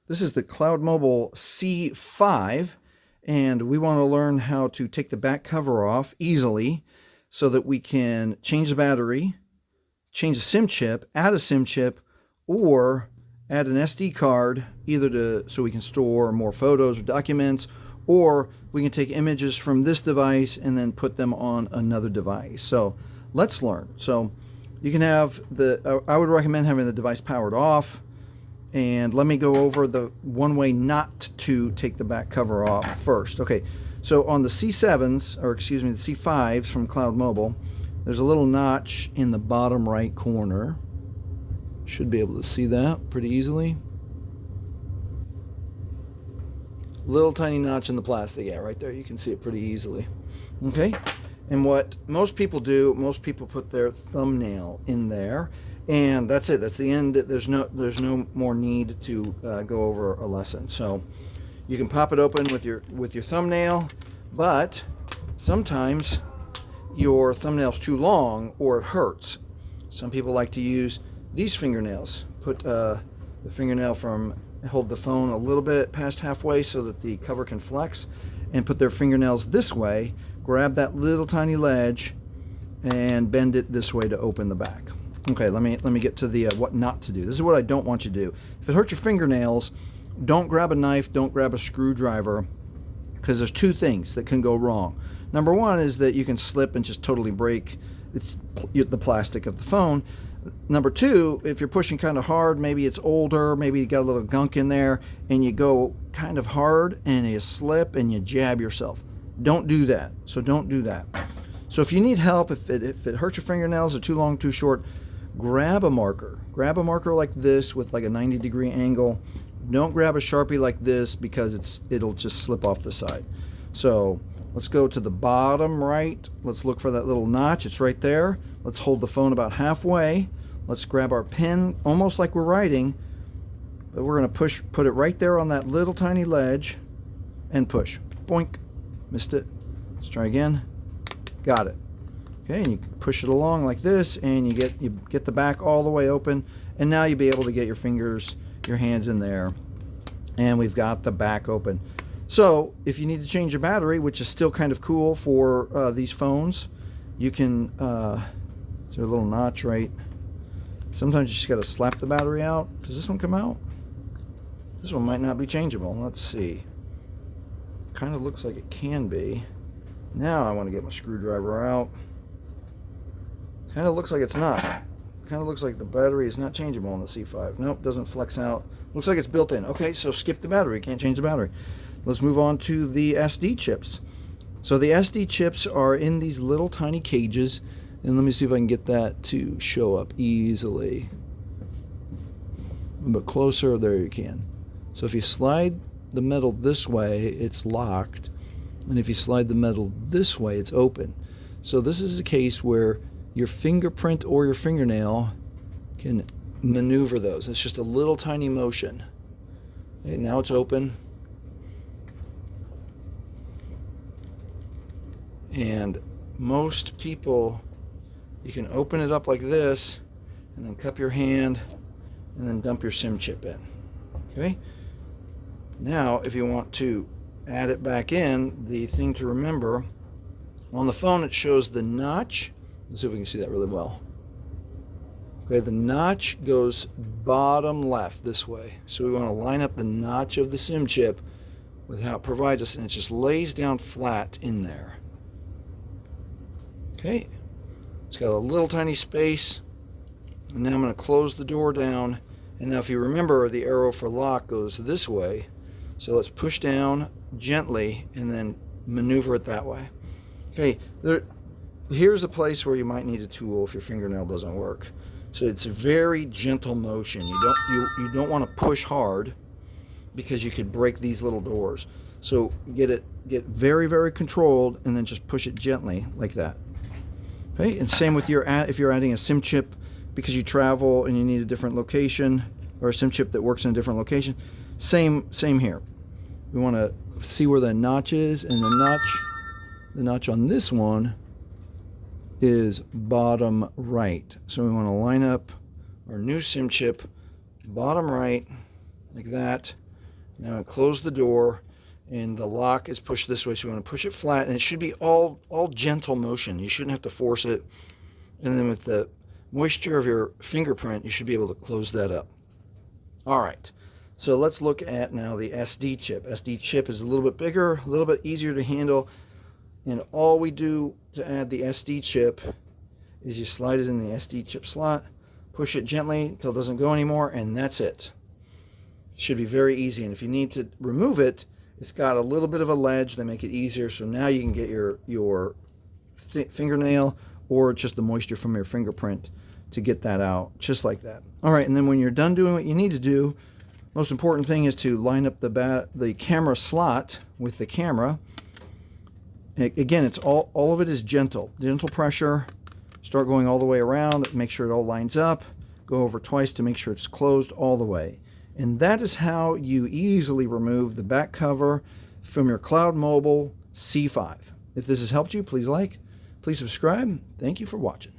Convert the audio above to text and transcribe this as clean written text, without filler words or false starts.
This is the Cloud Mobile C5, and we want to learn how to take the back cover off easily so that we can change the battery, change the SIM chip, add a SIM chip, or add an SD card, either so we can store more photos or documents, or we can take images from this device and then put them on another device. So let's learn. So you can have I would recommend having the device powered off. And let me go over the one way not to take the back cover off first. Okay, so on the C7s, or excuse me, the C5s from Cloud Mobile, there's a little notch in the bottom right corner. Should be able to see that pretty easily. Little tiny notch in the plastic, yeah, right there. You can see it pretty easily. Okay, and what most people do, most people put their thumbnail in there. And that's it. That's the end. There's no more need to go over a lesson. So you can pop it open with your thumbnail, but sometimes your thumbnail's too long or it hurts. Some people like to use these fingernails. Put the fingernail hold the phone a little bit past halfway so that the cover can flex, and put their fingernails this way. Grab that little tiny ledge and bend it this way to open the back. Okay, let me get to the what not to do. This is what I don't want you to do. If it hurts your fingernails, don't grab a knife, don't grab a screwdriver, because there's two things that can go wrong. Number one is that you can slip and just totally break the plastic of the phone. Number two, if you're pushing kind of hard, maybe it's older, maybe you got a little gunk in there, and you go kind of hard and you slip and you jab yourself. Don't do that. So don't do that. So if you need help, if it hurts your fingernails, or too long, too short, grab a marker. Grab a marker like this with like a 90-degree angle. Don't grab a Sharpie like this because it'll just slip off the side. So let's go to the bottom right. Let's look for that little notch. It's right there. Let's hold the phone about halfway. Let's grab our pen almost like we're writing. But we're going to put it right there on that little tiny ledge and push. Boink. Missed it. Let's try again. Got it. Okay, and you push it along like this, and you get the back all the way open, and now you'll be able to get your hands in there, and we've got the back open. So if you need to change your battery, which is still kind of cool for these phones, you can, is there a little notch right? Sometimes you just got to slap the battery out. Does this one come out? This one might not be changeable. Let's see. Kind of looks like it can be. Now I want to get my screwdriver out. Kind of looks like it's not. Kind of looks like the battery is not changeable on the C5. Nope, doesn't flex out. Looks like it's built in. Okay, so skip the battery. Can't change the battery. Let's move on to the SD chips. So the SD chips are in these little tiny cages. And let me see if I can get that to show up easily. A bit closer. There you can. So if you slide the metal this way, it's locked. And if you slide the metal this way, it's open. So this is a case where your fingerprint or your fingernail can maneuver those. It's just a little tiny motion. Okay, now it's open. And most people, you can open it up like this and then cup your hand and then dump your SIM chip in. Okay? Now, if you want to add it back in, the thing to remember, on the phone it shows the notch. Let's see if we can see that really well. Okay, the notch goes bottom left this way. So we want to line up the notch of the SIM chip with how it provides us, and it just lays down flat in there. Okay, it's got a little tiny space. And now I'm going to close the door down. And now if you remember, the arrow for lock goes this way. So let's push down gently and then maneuver it that way. Okay, here's a place where you might need a tool if your fingernail doesn't work. So it's a very gentle motion. You don't want to push hard because you could break these little doors. So get very, very controlled, and then just push it gently like that. Okay, and same with if you're adding a SIM chip because you travel and you need a different location, or a SIM chip that works in a different location. Same here. We want to see where the notch is, and the notch on this one is bottom right. So we want to line up our new SIM chip bottom right like that, Now close the door, and the lock is pushed this way, so you want to push it flat, and it should be all gentle motion. You shouldn't have to force it. And then with the moisture of your fingerprint, you should be able to close that up. All right, so let's look at now the SD chip. SD chip is a little bit bigger, a little bit easier to handle, and all we do to add the SD chip is you slide it in the SD chip slot, push it gently until it doesn't go anymore, and that's it. It should be very easy, and if you need to remove it, it's got a little bit of a ledge that make it easier, so now you can get your fingernail or just the moisture from your fingerprint to get that out, just like that. All right, and then when you're done doing what you need to do, most important thing is to line up the camera slot with the camera. Again, it's all of it is gentle pressure. Start going all the way around, make sure it all lines up. Go over twice to make sure it's closed all the way. And that is how you easily remove the back cover from your Cloud Mobile C5. If this has helped you, please like, please subscribe. Thank you for watching.